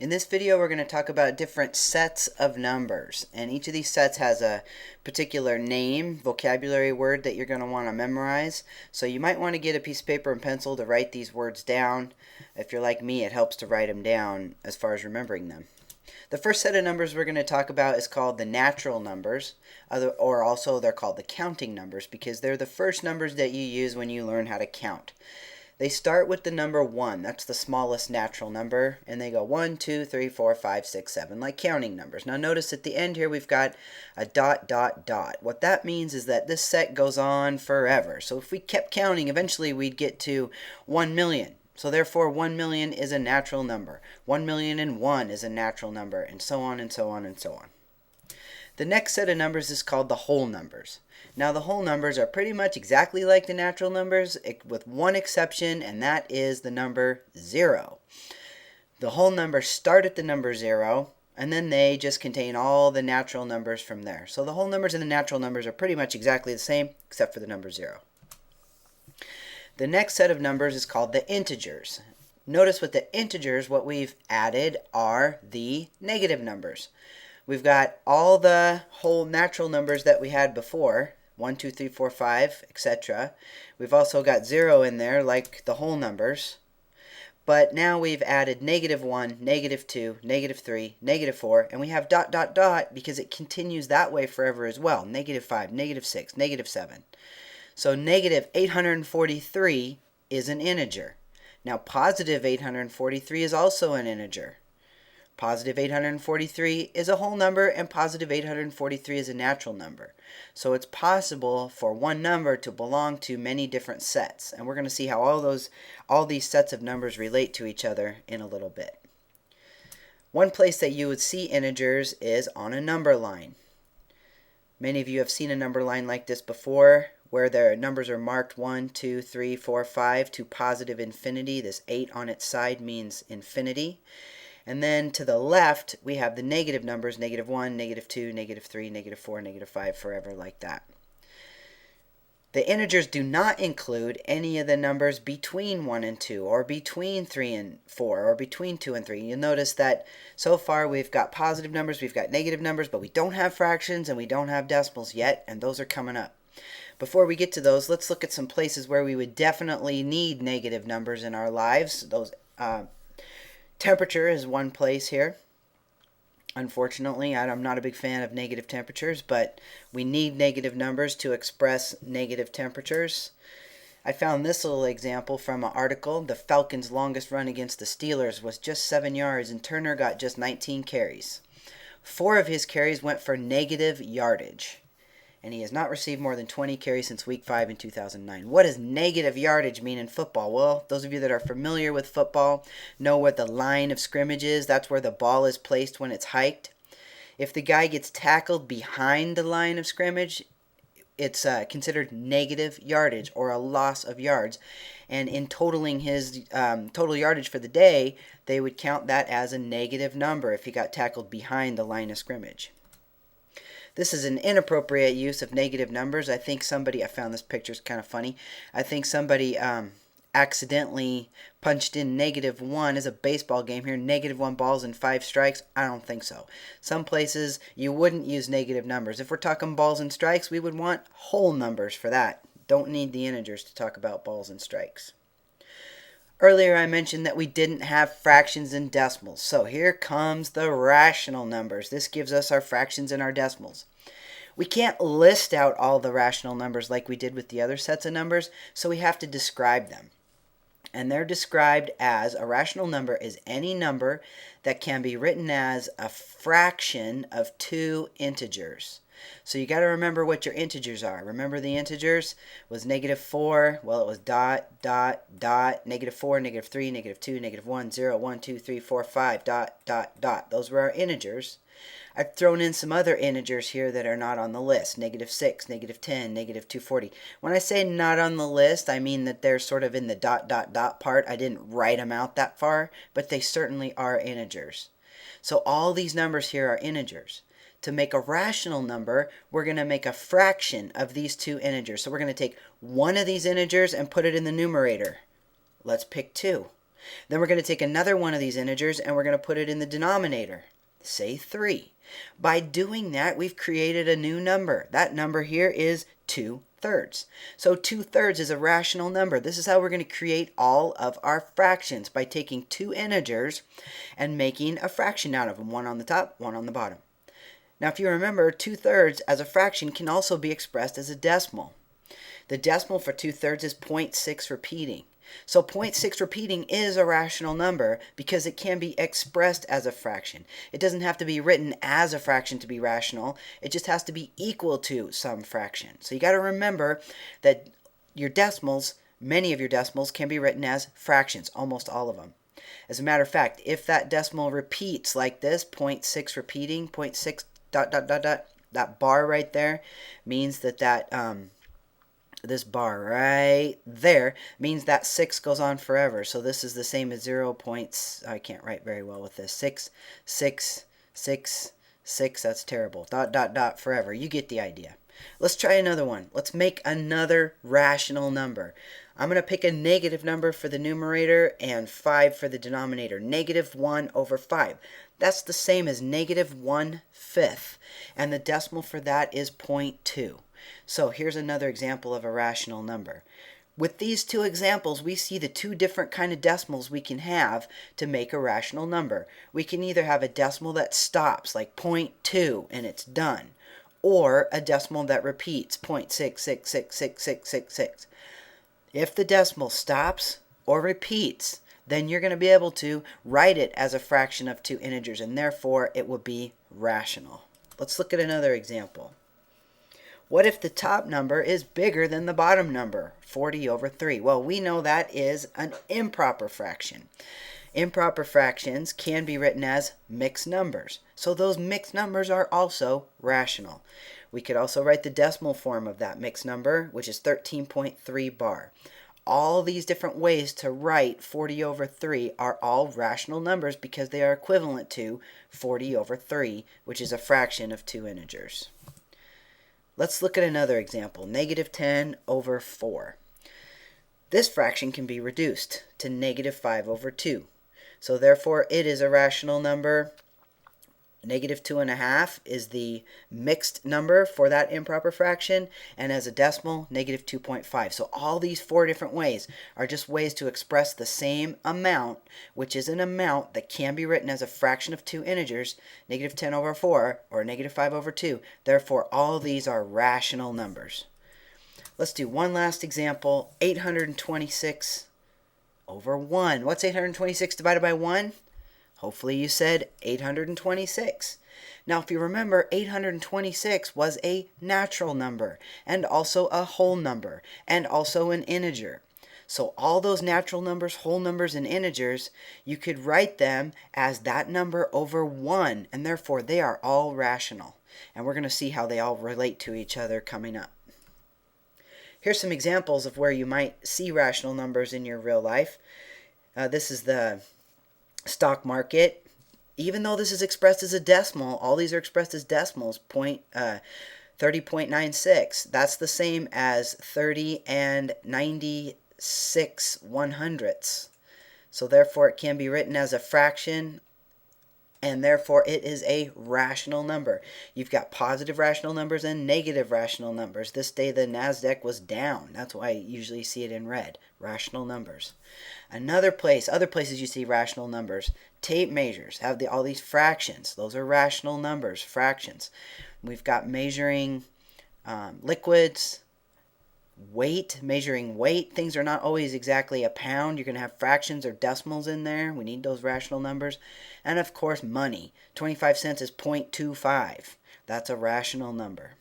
In this video, we're going to talk about different sets of numbers, and each of these sets has a particular name, vocabulary word that you're going to want to memorize. So you might want to get a piece of paper and pencil to write these words down. If you're like me, it helps to write them down as far as remembering them. The first set of numbers we're going to talk about is called the natural numbers, or also they're called the counting numbers because they're the first numbers that you use when you learn how to count. They start with the number 1. That's the smallest natural number. And they go 1, 2, 3, 4, 5, 6, 7, like counting numbers. Now notice at the end here we've got a dot, dot, dot. What that means is that this set goes on forever. So if we kept counting, eventually we'd get to 1 million. So therefore 1 million is a natural number. 1,000,001 is a natural number, and so on and so on and so on. The next set of numbers is called the whole numbers. Now the whole numbers are pretty much exactly like the natural numbers with one exception, and that is the number 0. The whole numbers start at the number 0, and then they just contain all the natural numbers from there. So the whole numbers and the natural numbers are pretty much exactly the same except for the number 0. The next set of numbers is called the integers. Notice with the integers what we've added are the negative numbers. We've got all the whole natural numbers that we had before, 1, 2, 3, 4, 5, etc. We've also got 0 in there, like the whole numbers. But now we've added -1, -2, -3, -4, and we have dot, dot, dot because it continues that way forever as well. -5, -6, -7. So -843 is an integer. Now positive 843 is also an integer. Positive 843 is a whole number, and positive 843 is a natural number. So it's possible for one number to belong to many different sets. And we're going to see how all these sets of numbers relate to each other in a little bit. One place that you would see integers is on a number line. Many of you have seen a number line like this before, where their numbers are marked 1, 2, 3, 4, 5 to positive infinity. This 8 on its side means infinity. And then to the left, we have the negative numbers, -1, -2, -3, -4, -5, forever like that. The integers do not include any of the numbers between 1 and 2, or between 3 and 4, or between 2 and 3. You'll notice that so far we've got positive numbers, we've got negative numbers, but we don't have fractions and we don't have decimals yet, and those are coming up. Before we get to those, let's look at some places where we would definitely need negative numbers in our lives. Temperature is one place here. Unfortunately, I'm not a big fan of negative temperatures, but we need negative numbers to express negative temperatures. I found this little example from an article. The Falcons' longest run against the Steelers was just 7 yards, and Turner got just 19 carries. 4 of his carries went for negative yardage, and he has not received more than 20 carries since Week 5 in 2009. What does negative yardage mean in football? Well, those of you that are familiar with football know what the line of scrimmage is. That's where the ball is placed when it's hiked. If the guy gets tackled behind the line of scrimmage, it's considered negative yardage or a loss of yards. And in totaling his total yardage for the day, they would count that as a negative number if he got tackled behind the line of scrimmage. This is an inappropriate use of negative numbers. I found this picture is kind of funny. I think somebody accidentally punched in -1 as a baseball game here. -1 balls and 5 strikes. I don't think so. Some places you wouldn't use negative numbers. If we're talking balls and strikes, we would want whole numbers for that. Don't need the integers to talk about balls and strikes. Earlier I mentioned that we didn't have fractions and decimals. So here comes the rational numbers. This gives us our fractions and our decimals. We can't list out all the rational numbers like we did with the other sets of numbers, so we have to describe them. And they're described as a rational number is any number that can be written as a fraction of 2 integers. So you got to remember what your integers are. Remember the integers was -4, well it was dot, dot, dot, -4, -3, -2, -1, 0, 1, 2, 3, 4, 5, dot, dot, dot. Those were our integers. I've thrown in some other integers here that are not on the list. -6, -10, -240. When I say not on the list, I mean that they're sort of in the dot, dot, dot part. I didn't write them out that far, but they certainly are integers. So all these numbers here are integers. To make a rational number, we're going to make a fraction of these 2 integers. So we're going to take one of these integers and put it in the numerator. Let's pick 2. Then we're going to take another one of these integers and we're going to put it in the denominator, say 3. By doing that, we've created a new number. That number here is 2/3. So 2/3 is a rational number. This is how we're going to create all of our fractions, by taking two integers and making a fraction out of them, one on the top, one on the bottom. Now if you remember, 2/3 as a fraction can also be expressed as a decimal. The decimal for 2/3 is 0.6 repeating. So 0.6 repeating is a rational number because it can be expressed as a fraction. It doesn't have to be written as a fraction to be rational. It just has to be equal to some fraction. So you got to remember that your decimals, many of your decimals, can be written as fractions, almost all of them. As a matter of fact, if that decimal repeats like this, 0.6 repeating, 0.6 ... that bar right there means that this bar right there means that 6 goes on forever. So this is the same as 0. I can't write very well with this. 6, 6, 6, 6. That's terrible. ... forever. You get the idea. Let's try another one. Let's make another rational number. I'm going to pick a negative number for the numerator and 5 for the denominator. -1/5. That's the same as -1/5. And the decimal for that is 0.2. So here's another example of a rational number. With these two examples, we see the two different kind of decimals we can have to make a rational number. We can either have a decimal that stops, like 0.2, and it's done, or a decimal that repeats, 0.6666666. If the decimal stops or repeats, then you're going to be able to write it as a fraction of two integers, and therefore it will be rational. Let's look at another example. What if the top number is bigger than the bottom number, 40/3? Well, we know that is an improper fraction. Improper fractions can be written as mixed numbers. So those mixed numbers are also rational. We could also write the decimal form of that mixed number, which is 13.3 bar. All these different ways to write 40/3 are all rational numbers because they are equivalent to 40/3, which is a fraction of two integers. Let's look at another example, -10/4. This fraction can be reduced to -5/2. So therefore it is a rational number. -2.5 is the mixed number for that improper fraction, and as a decimal, -2.5. So all these four different ways are just ways to express the same amount, which is an amount that can be written as a fraction of two integers, -10/4 or -5/2. Therefore, all these are rational numbers. Let's do one last example, 826/1. What's 826 divided by 1? Hopefully you said 826. Now if you remember, 826 was a natural number, and also a whole number, and also an integer. So all those natural numbers, whole numbers, and integers, you could write them as that number over 1, and therefore they are all rational. And we're going to see how they all relate to each other coming up. Here's some examples of where you might see rational numbers in your real life. This is the stock market. Even though this is expressed as a decimal, all these are expressed as decimals, 30.96. That's the same as 30 and 96/100ths. So therefore it can be written as a fraction, and therefore it is a rational number. You've got positive rational numbers and negative rational numbers. This day the NASDAQ was down. That's why you usually see it in red. Rational numbers. Other places you see rational numbers. Tape measures have all these fractions. Those are rational numbers, fractions. We've got measuring liquids, weight, measuring weight. Things are not always exactly a pound. You're going to have fractions or decimals in there. We need those rational numbers. And of course, money. 25 cents is 0.25. That's a rational number.